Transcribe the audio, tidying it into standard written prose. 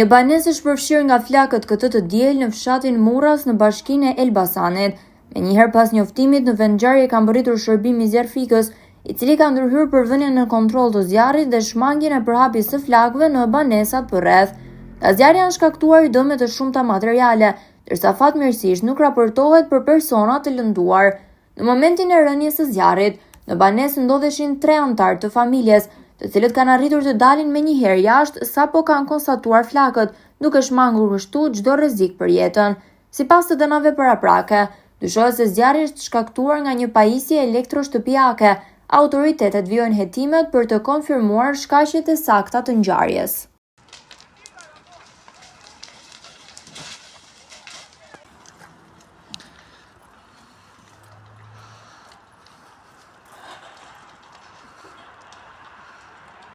Një banesë është përfshirë nga flakët këtë të diel në fshatin Murras në bashkinë e Elbasanit. Menjëherë pas njoftimit në vendngjarje ka mbërritur shërbimi zjarfikës, i cili ka ndërhyrë për vënien në kontroll të zjarrit dhe shmangjen e përhapjes së flakëve në banesat përreth. Nga zjarri janë shkaktuar dëme të shumta materiale, ndërsa fatmirësisht nuk raportohet për persona të lënduar. Në momentin e rënies së zjarrit, në banesë ndodheshin 3 anëtar të familjes, të cilët kanë arritur të dalin menjëherë jashtë sapo kanë konstatuar flakët, duke shmangur kështu çdo rrezik për jetën. Sipas të dënave paraprake, dyshohet se zjarri është shkaktuar nga një pajisje elektroshtëpiake. Autoritetet vijojnë hetimet për të konfirmuar shkaqjet e sakta të ngjarjes.